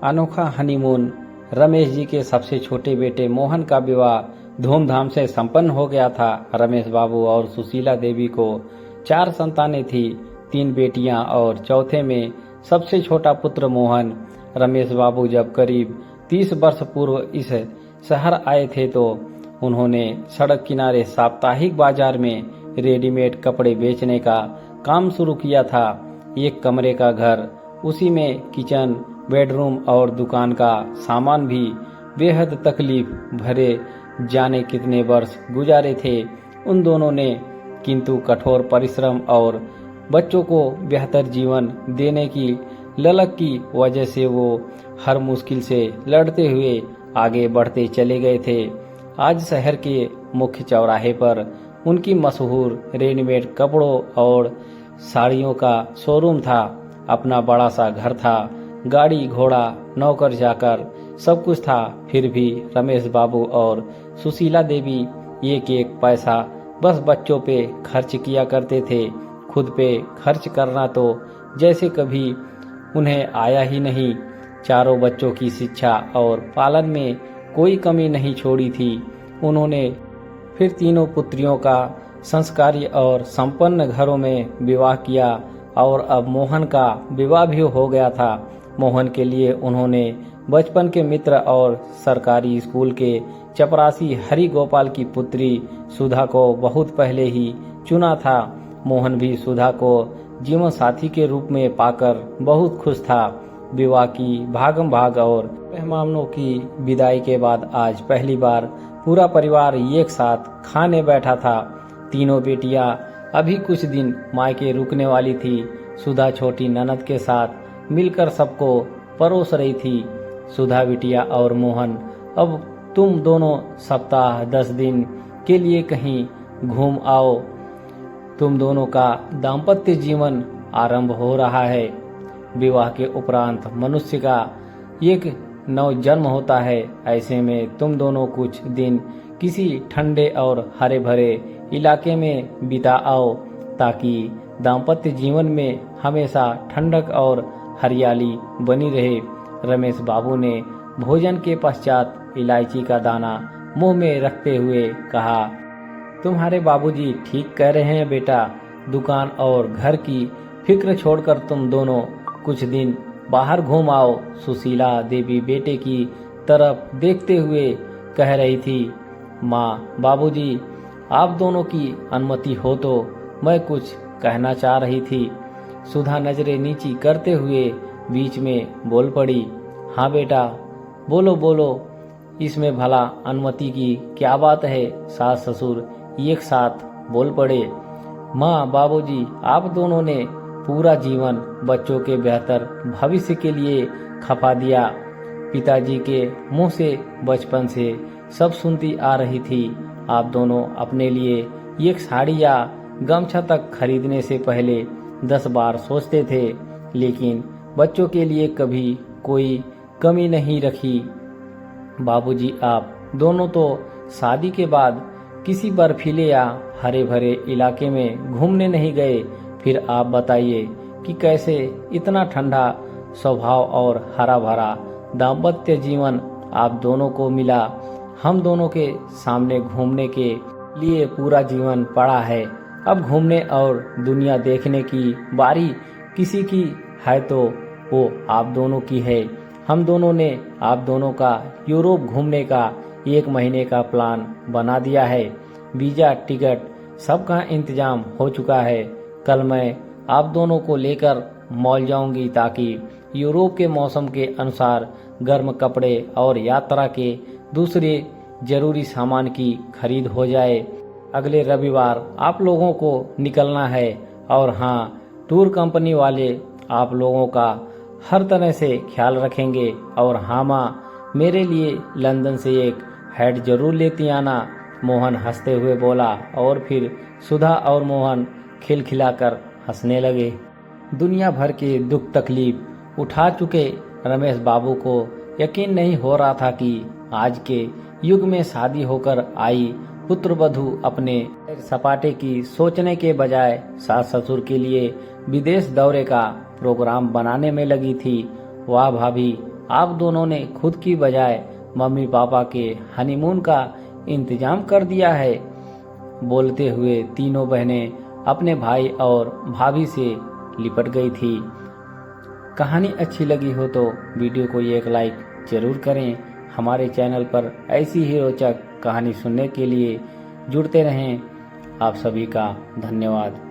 अनोखा हनीमून। रमेश जी के सबसे छोटे बेटे मोहन का विवाह धूमधाम से संपन्न हो गया था। रमेश बाबू और सुशीला देवी को 4 संतानें थी, 3 बेटियां और चौथे में सबसे छोटा पुत्र मोहन। रमेश बाबू जब करीब 30 वर्ष पूर्व इस शहर आए थे तो उन्होंने सड़क किनारे साप्ताहिक बाजार में रेडीमेड कपड़े बेचने का काम शुरू किया था। एक कमरे का घर, उसी में किचन, बेडरूम और दुकान का सामान भी। बेहद तकलीफ भरे जाने कितने वर्ष गुजारे थे उन दोनों ने, किंतु कठोर परिश्रम और बच्चों को बेहतर जीवन देने की ललक की वजह से वो हर मुश्किल से लड़ते हुए आगे बढ़ते चले गए थे। आज शहर के मुख्य चौराहे पर उनकी मशहूर रेडीमेड कपड़ों और साड़ियों का शोरूम था। अपना बड़ा सा घर था, गाड़ी घोड़ा, नौकर जाकर सब कुछ था। फिर भी रमेश बाबू और सुशीला देवी एक एक पैसा बस बच्चों पे खर्च किया करते थे। खुद पे खर्च करना तो जैसे कभी उन्हें आया ही नहीं। चारों बच्चों की शिक्षा और पालन में कोई कमी नहीं छोड़ी थी उन्होंने। फिर तीनों पुत्रियों का संस्कारी और संपन्न घरों में विवाह किया और अब मोहन का विवाह भी हो गया था। मोहन के लिए उन्होंने बचपन के मित्र और सरकारी स्कूल के चपरासी हरि गोपाल की पुत्री सुधा को बहुत पहले ही चुना था। मोहन भी सुधा को जीवन साथी के रूप में पाकर बहुत खुश था। विवाह की भागम भाग और मेहमानों की विदाई के बाद आज पहली बार पूरा परिवार एक साथ खाने बैठा था। तीनों बेटियां अभी कुछ दिन मायके रुकने वाली थी। सुधा छोटी ननद के साथ मिलकर सबको परोस रही थी। सुधा बिटिया और मोहन, अब तुम दोनों सप्ताह 10 दिन के लिए कहीं घूम आओ। तुम दोनों का दाम्पत्य जीवन आरंभ हो रहा है। विवाह के उपरांत मनुष्य का एक नव जन्म होता है। ऐसे में तुम दोनों कुछ दिन किसी ठंडे और हरे भरे इलाके में बिता आओ ताकि दाम्पत्य जीवन में हमेशा ठंडक और हरियाली बनी रहे। रमेश बाबू ने भोजन के पश्चात इलायची का दाना मुंह में रखते हुए कहा, तुम्हारे बाबूजी ठीक कह रहे हैं बेटा। दुकान और घर की फिक्र छोड़कर तुम दोनों कुछ दिन बाहर घूम आओ। सुशीला देवी बेटे की तरफ देखते हुए कह रही थी, माँ बाबूजी आप दोनों की अनुमति हो तो मैं कुछ कहना चाह रही थी। सुधा नजरें नीची करते हुए बीच में बोल पड़ी, हाँ बेटा बोलो बोलो, इसमें भला अनुमति की क्या बात है। सास ससुर एक साथ बोल पड़े, माँ बाबूजी आप दोनों ने पूरा जीवन बच्चों के बेहतर भविष्य के लिए खपा दिया। पिताजी के मुंह से बचपन से सब सुनती आ रही थी। आप दोनों अपने लिए एक साड़ी या गमछा तक खरीदने से पहले 10 बार सोचते थे, लेकिन बच्चों के लिए कभी कोई कमी नहीं रखी। बाबूजी आप दोनों तो शादी के बाद किसी बर्फीले या हरे भरे इलाके में घूमने नहीं गए। फिर आप बताइए कि कैसे इतना ठंडा स्वभाव और हरा भरा दाम्पत्य जीवन आप दोनों को मिला। हम दोनों के सामने घूमने के लिए पूरा जीवन पड़ा है। अब घूमने और दुनिया देखने की बारी किसी की है तो वो आप दोनों की है। हम दोनों ने आप दोनों का यूरोप घूमने का 1 महीने का प्लान बना दिया है। वीजा, टिकट सबका इंतजाम हो चुका है। कल मैं आप दोनों को लेकर मॉल जाऊंगी ताकि यूरोप के मौसम के अनुसार गर्म कपड़े और यात्रा के दूसरे जरूरी सामान की खरीद हो जाए। अगले रविवार आप लोगों को निकलना है और हाँ, टूर कंपनी वाले आप लोगों का हर तरह से ख्याल रखेंगे। और हाँ माँ, मेरे लिए लंदन से एक हैट जरूर लेती आना। मोहन हंसते हुए बोला और फिर सुधा और मोहन खिलखिलाकर हंसने लगे। दुनिया भर के दुख तकलीफ उठा चुके रमेश बाबू को यकीन नहीं हो रहा था कि आज के युग में शादी होकर आई पुत्रवधू अपने सपाटे की सोचने के बजाय सास ससुर के लिए विदेश दौरे का प्रोग्राम बनाने में लगी थी। वाह भाभी, आप दोनों ने खुद की बजाय मम्मी पापा के हनीमून का इंतजाम कर दिया है। बोलते हुए तीनों बहनें अपने भाई और भाभी से लिपट गई थी। कहानी अच्छी लगी हो तो वीडियो को एक लाइक जरूर करें। हमारे चैनल पर ऐसी ही रोचक कहानी सुनने के लिए जुड़ते रहें। आप सभी का धन्यवाद।